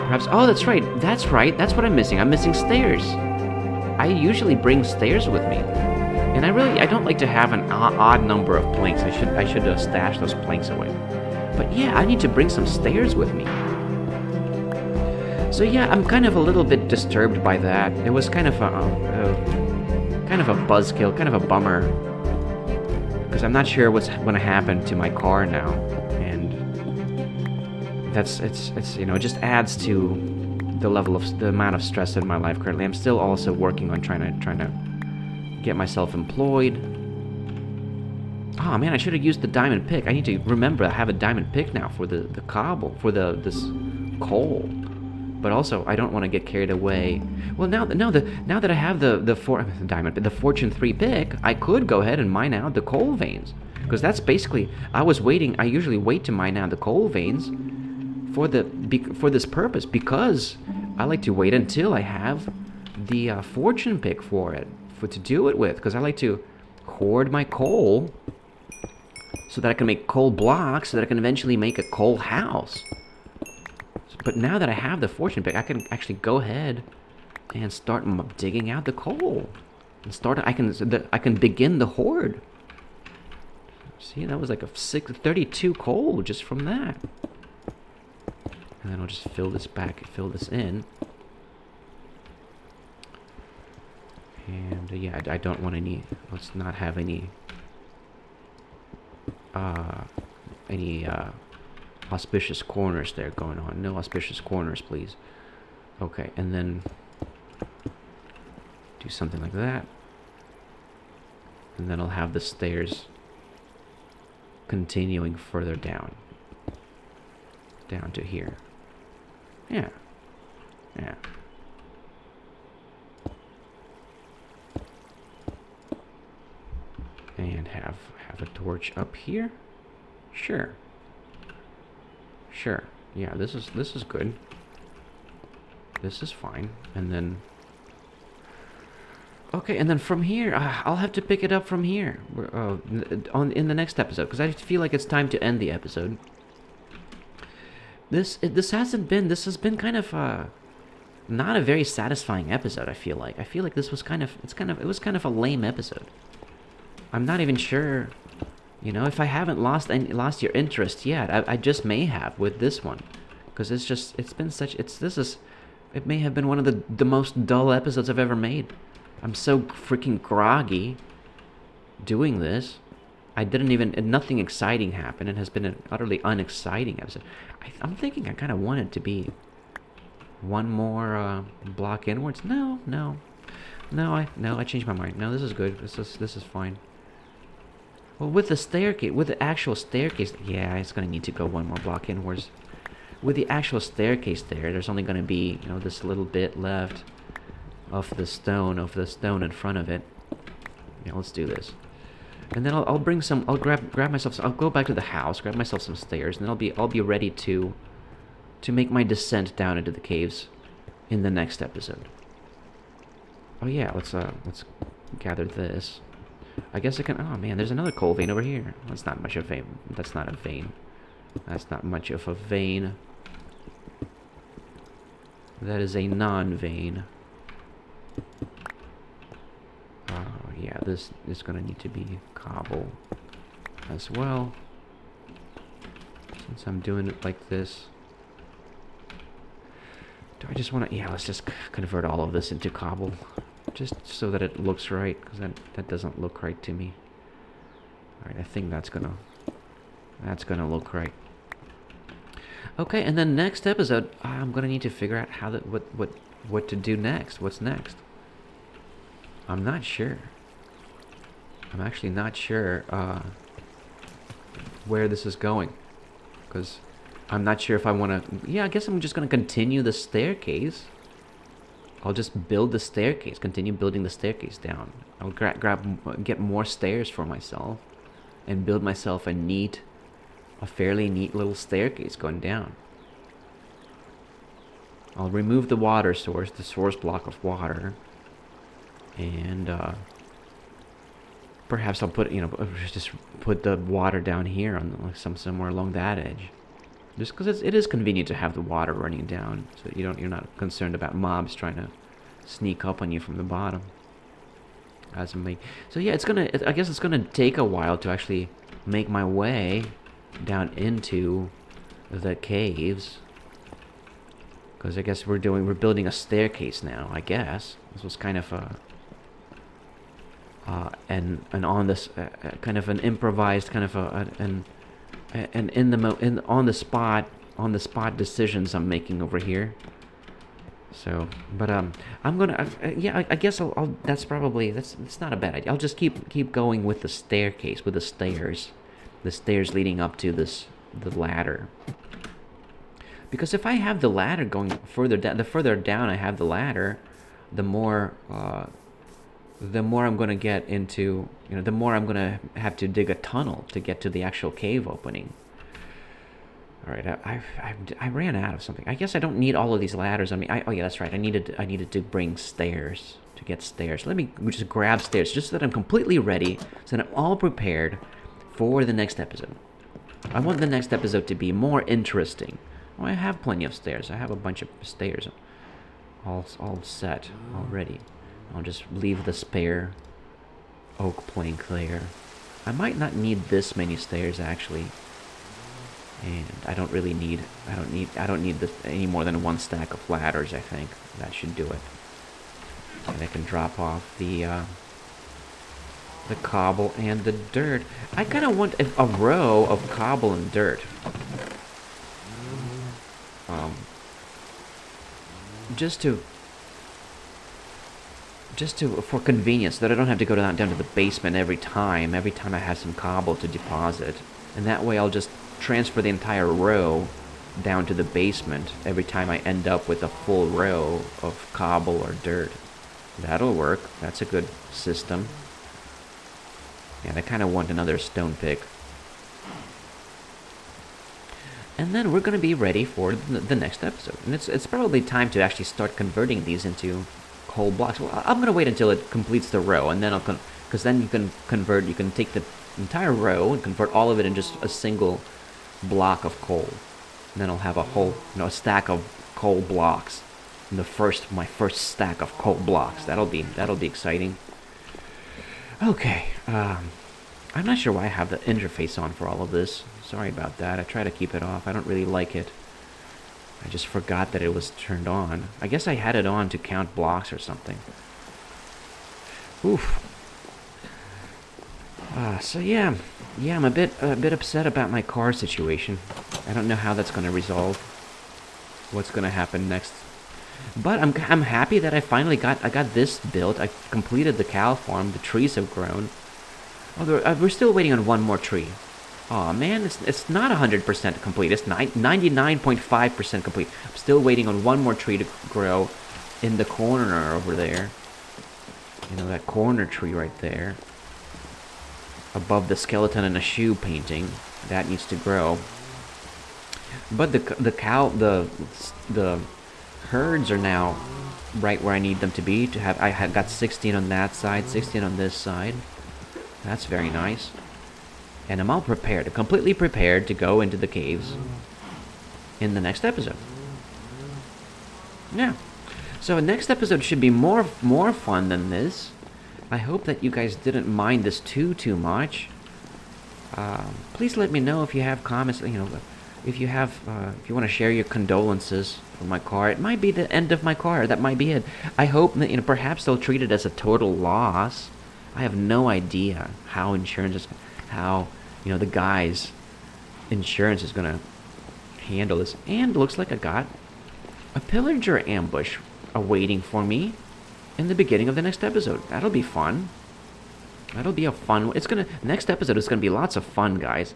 perhaps. Oh, that's right. That's right. That's what I'm missing. I'm missing stairs. I usually bring stairs with me. And I don't like to have an odd number of planks. I should stash those planks away. But yeah, I need to bring some stairs with me. So yeah, I'm kind of a little bit disturbed by that. It was kind of a buzzkill, kind of a bummer, because I'm not sure what's going to happen to my car now, and it's you know, it just adds to the amount of stress in my life currently. I'm still also working on trying to get myself employed. Oh man, I should have used the diamond pick. I need to remember I have a diamond pick now for the cobble, for this coal. But also, I don't want to get carried away. Well, now that I have the Fortune 3 pick, I could go ahead and mine out the coal veins, because that's basically I usually wait to mine out the coal veins for this purpose, because I like to wait until I have the fortune pick to do it with, because I like to hoard my coal so that I can make coal blocks, so that I can eventually make a coal house. But now that I have the fortune pick, I can actually go ahead and start digging out the coal, and I can begin the hoard. See, that was like 32 coal just from that. And then I'll just fill this in. And yeah, I don't want any. Let's not have any auspicious corners there going on. No auspicious corners, please. Okay, and then do something like that. And then I'll have the stairs continuing further down to here. Yeah. Yeah. And have a torch up here. Sure. Yeah, this is good. This is fine. And then okay, and then from here, I'll have to pick it up from here in the next episode, because I feel like it's time to end the episode. This has been kind of not a very satisfying episode. I feel like this was kind of a lame episode. I'm not even sure, you know, if I haven't lost your interest yet. I just may have with this one, because it may have been one of the most dull episodes I've ever made. I'm so freaking groggy doing this. Nothing exciting happened. It has been an utterly unexciting episode. I'm thinking I kind of want it to be one more block inwards. No, I changed my mind. No, this is good. This is fine. Well, with the actual staircase, yeah, it's gonna need to go one more block inwards. With the actual staircase there's only gonna be, you know, this little bit left of the stone in front of it. Yeah, let's do this. And then I'll grab myself. I'll go back to the house, grab myself some stairs, and then I'll be ready to make my descent down into the caves in the next episode. Oh yeah, let's gather this. I guess I can. Oh man, there's another coal vein over here. That's not much of a vein. That's not a vein. That's not much of a vein. That is a non-vein. Oh yeah, this is gonna need to be cobble as well, since I'm doing it like this. Do I just want to? Yeah, let's just convert all of this into cobble, just so that it looks right, because that doesn't look right to me. All right, I think that's gonna look right. Okay, and then next episode, I'm gonna need to figure out what to do next. What's next? I'm not sure. I'm actually not sure where this is going. Because I'm not sure if I want to... Yeah, I guess I'm just going to continue the staircase. I'll just build the staircase. Continue building the staircase down. I'll get more stairs for myself. And build myself a fairly neat little staircase going down. I'll remove the water source, the source block of water. And perhaps I'll put, just put the water down here on like somewhere along that edge. Just because it is convenient to have the water running down, so you're not concerned about mobs trying to sneak up on you from the bottom. So yeah, I guess it's gonna take a while to actually make my way down into the caves. Because I guess we're building a staircase now. I guess this was kind of a and on this kind of an improvised kind of on the spot decisions I'm making over here. So, but I'm gonna yeah, I guess I'll that's not a bad idea. I'll just keep going with the staircase, with the stairs leading up to the ladder. Because if I have the ladder going further down, the further down I have the ladder, the more I'm going to get into, the more I'm going to have to dig a tunnel to get to the actual cave opening. All right, I ran out of something. I guess I don't need all of these ladders. Oh yeah, that's right. I needed to bring stairs to get stairs. Let me just grab stairs just so that I'm completely ready, so that I'm all prepared for the next episode. I want the next episode to be more interesting. Well, I have plenty of stairs. I have a bunch of stairs all set already. I'll just leave the spare oak plank there. I might not need this many stairs actually. And I don't need any more than one stack of ladders, I think. That should do it. And I can drop off the cobble and the dirt. I kind of want a row of cobble and dirt. For convenience, so that I don't have to go down to the basement every time I have some cobble to deposit. And that way I'll just transfer the entire row down to the basement every time I end up with a full row of cobble or dirt. That'll work. That's a good system. And I kind of want another stone pick. And then we're going to be ready for the next episode. And it's probably time to actually start converting these into whole blocks. Well, I'm going to wait until it completes the row, and then because then you can take the entire row and convert all of it in just a single block of coal. And then I'll have a whole, a stack of coal blocks. My first stack of coal blocks. That'll be exciting. Okay, I'm not sure why I have the interface on for all of this. Sorry about that. I try to keep it off. I don't really like it. I just forgot that it was turned on. I guess I had it on to count blocks or something. Oof. So yeah, I'm a bit upset about my car situation. I don't know how that's going to resolve. What's going to happen next? But I'm happy that I got this built. I completed the cow farm. The trees have grown. Oh, we're still waiting on one more tree. Oh man, it's not 100% complete. It's 99.5% complete. I'm still waiting on one more tree to grow in the corner over there. That corner tree right there. Above the skeleton and a shoe painting. That needs to grow. But the herds are now right where I need them to be. I had got 16 on that side, 16 on this side. That's very nice. And I'm all prepared, completely prepared to go into the caves in the next episode. Yeah. So next episode should be more fun than this. I hope that you guys didn't mind this too much. Please let me know if you have comments. If you want to share your condolences for my car. It might be the end of my car. That might be it. I hope that perhaps they'll treat it as a total loss. I have no idea how the guy's insurance is gonna handle this. And it looks like I got a pillager ambush awaiting for me in the beginning of the next episode. That'll be fun. That'll be a fun. Next episode is gonna be lots of fun, guys.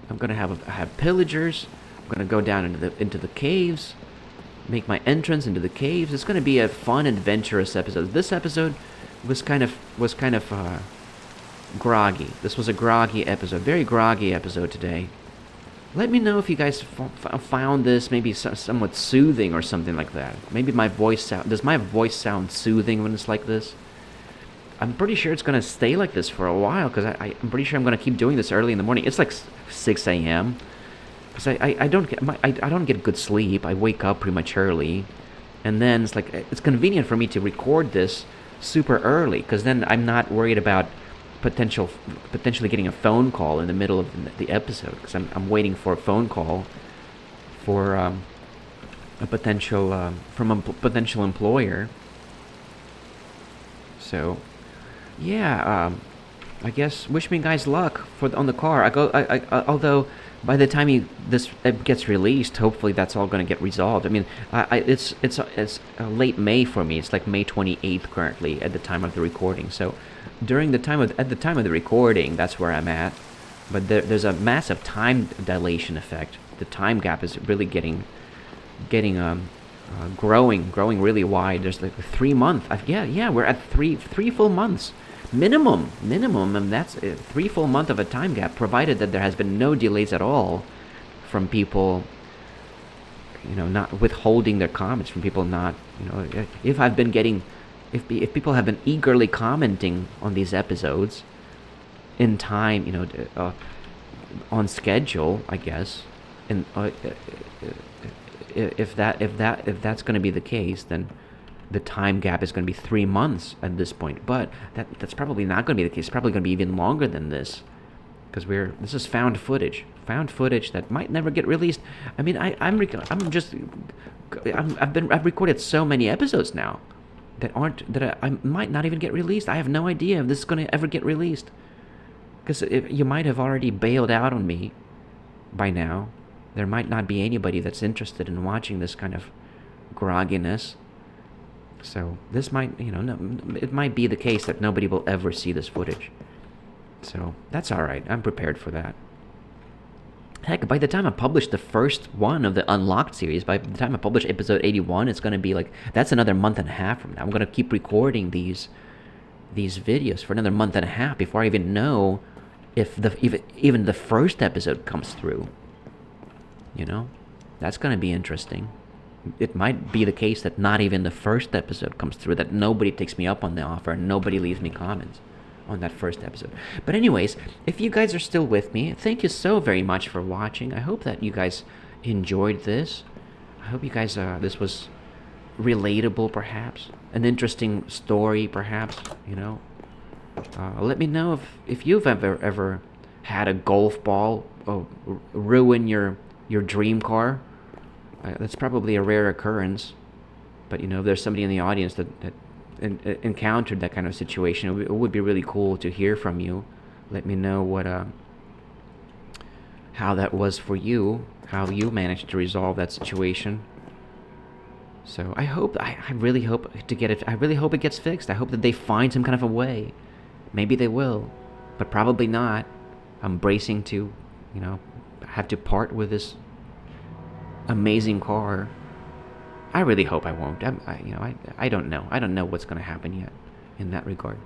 I'm gonna have pillagers. I'm gonna go down into the caves, make my entrance into the caves. It's gonna be a fun, adventurous episode. This episode was kind of groggy. This was a groggy episode, very groggy episode today. Let me know if you guys found this maybe somewhat soothing or something like that. Maybe does my voice sound soothing when it's like this? I'm pretty sure it's gonna stay like this for a while because I'm pretty sure I'm gonna keep doing this early in the morning. It's like 6 a.m. because I don't get good sleep. I wake up prematurely, and then it's convenient for me to record this super early because then I'm not worried about potentially getting a phone call in the middle of the episode because I'm waiting for a phone call for from a potential employer. So yeah, I guess wish me guys luck on the car. Although by the time this gets released, hopefully that's all going to get resolved. I mean, it's late May for me. It's like May 28th currently at the time of the recording. So at the time of the recording, that's where I'm at. But there's a massive time dilation effect. The time gap is really getting growing really wide. There's like 3 months. Yeah, we're at three full months minimum, and that's 3 full months of a time gap, provided that there has been no delays at all from people, not withholding their comments, from people not, if people have been eagerly commenting on these episodes in time, on schedule, I guess, and if that's going to be the case, then the time gap is going to be 3 months at this point. But that's probably not going to be the case. It's probably going to be even longer than this, because this is found footage that might never get released. I mean, I've recorded so many episodes now that I might not even get released. I have no idea if this is going to ever get released, because you might have already bailed out on me by now. There might not be anybody that's interested in watching this kind of grogginess. So this might, it might be the case that nobody will ever see this footage. So that's all right. I'm prepared for that. Heck, by the time I publish the first one of the Unlocked series, by the time I publish episode 81, it's going to be like, that's another month and a half from now. I'm going to keep recording these videos for another month and a half before I even know if even the first episode comes through. That's going to be interesting. It might be the case that not even the first episode comes through, that nobody takes me up on the offer and nobody leaves me comments on that first episode. But anyways, if you guys are still with me, thank you so very much for watching. I hope that you guys enjoyed this. I hope you guys, this was relatable, perhaps. An interesting story, perhaps, Let me know if you've ever had a golf ball ruin your dream car. That's probably a rare occurrence, but if there's somebody in the audience that encountered that kind of situation, it would be really cool to hear from you. Let me know how that was for you, how you managed to resolve that situation. So I really hope to get it. I really hope it gets fixed. I hope that they find some kind of a way. Maybe they will, but probably not. I'm bracing to, have to part with this amazing car. I really hope I won't. I don't know. I don't know what's going to happen yet in that regard.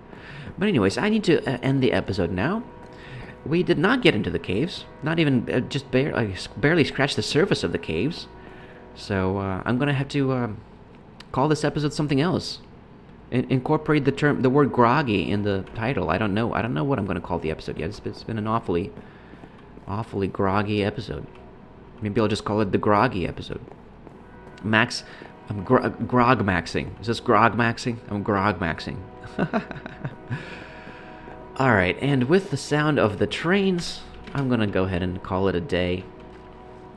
But anyways, I need to end the episode now. We did not get into the caves. Not even just barely scratched the surface of the caves. So I'm going to have to call this episode something else. Incorporate the word groggy in the title. I don't know what I'm going to call the episode yet. It's been an awfully groggy episode. Maybe I'll just call it the groggy episode. I'm grog-maxing. Is this grog-maxing? I'm grog-maxing. Alright, and with the sound of the trains, I'm going to go ahead and call it a day.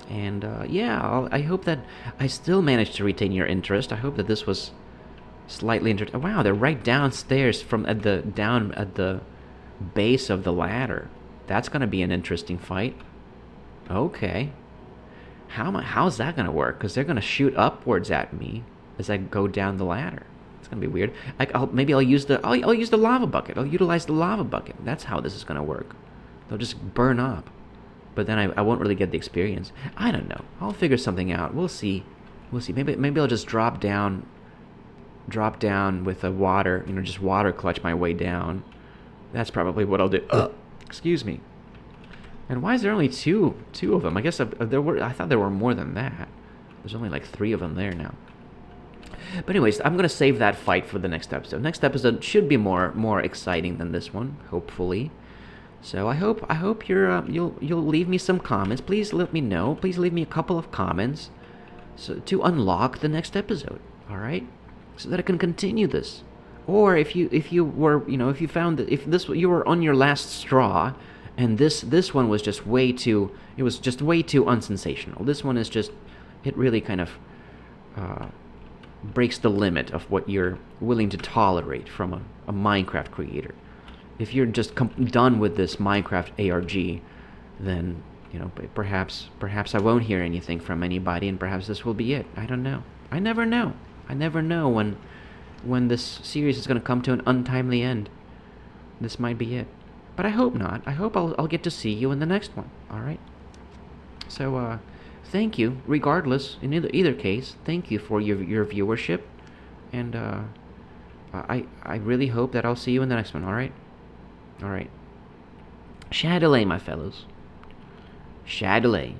And I hope that I still managed to retain your interest. I hope that this was slightly interesting. Wow, they're right downstairs down at the base of the ladder. That's going to be an interesting fight. Okay. How's that going to work? Because they're going to shoot upwards at me as I go down the ladder. gonna be weird. Maybe I'll use the lava bucket. I'll utilize the lava bucket. That's how this is gonna work. They'll just burn up, but then I won't really get the experience. I don't know. I'll figure something out. We'll see. Maybe I'll just drop down with a water. Just water clutch my way down. That's probably what I'll do. Excuse me. And why is there only two of them? I guess I thought there were more than that. There's only like 3 of them there now. But anyways, I'm gonna save that fight for the next episode. Next episode should be more exciting than this one, hopefully. So I hope you'll leave me some comments. Please let me know. Please leave me a couple of comments, so to unlock the next episode. All right, so that I can continue this. Or if you were if you found that you were on your last straw, and this one was just way too unsensational. This one is just, it really kind of breaks the limit of what you're willing to tolerate from a Minecraft creator. If you're just done with this Minecraft ARG, then perhaps I won't hear anything from anybody, and perhaps this will be it. I don't know. I never know when this series is going to come to an untimely end. This might be it. But I hope not. I hope I'll get to see you in the next one. All right? So, thank you. Regardless, in either case, thank you for your viewership. And I really hope that I'll see you in the next one. All right? All right. Shadowlay, my fellows. Shadowlay.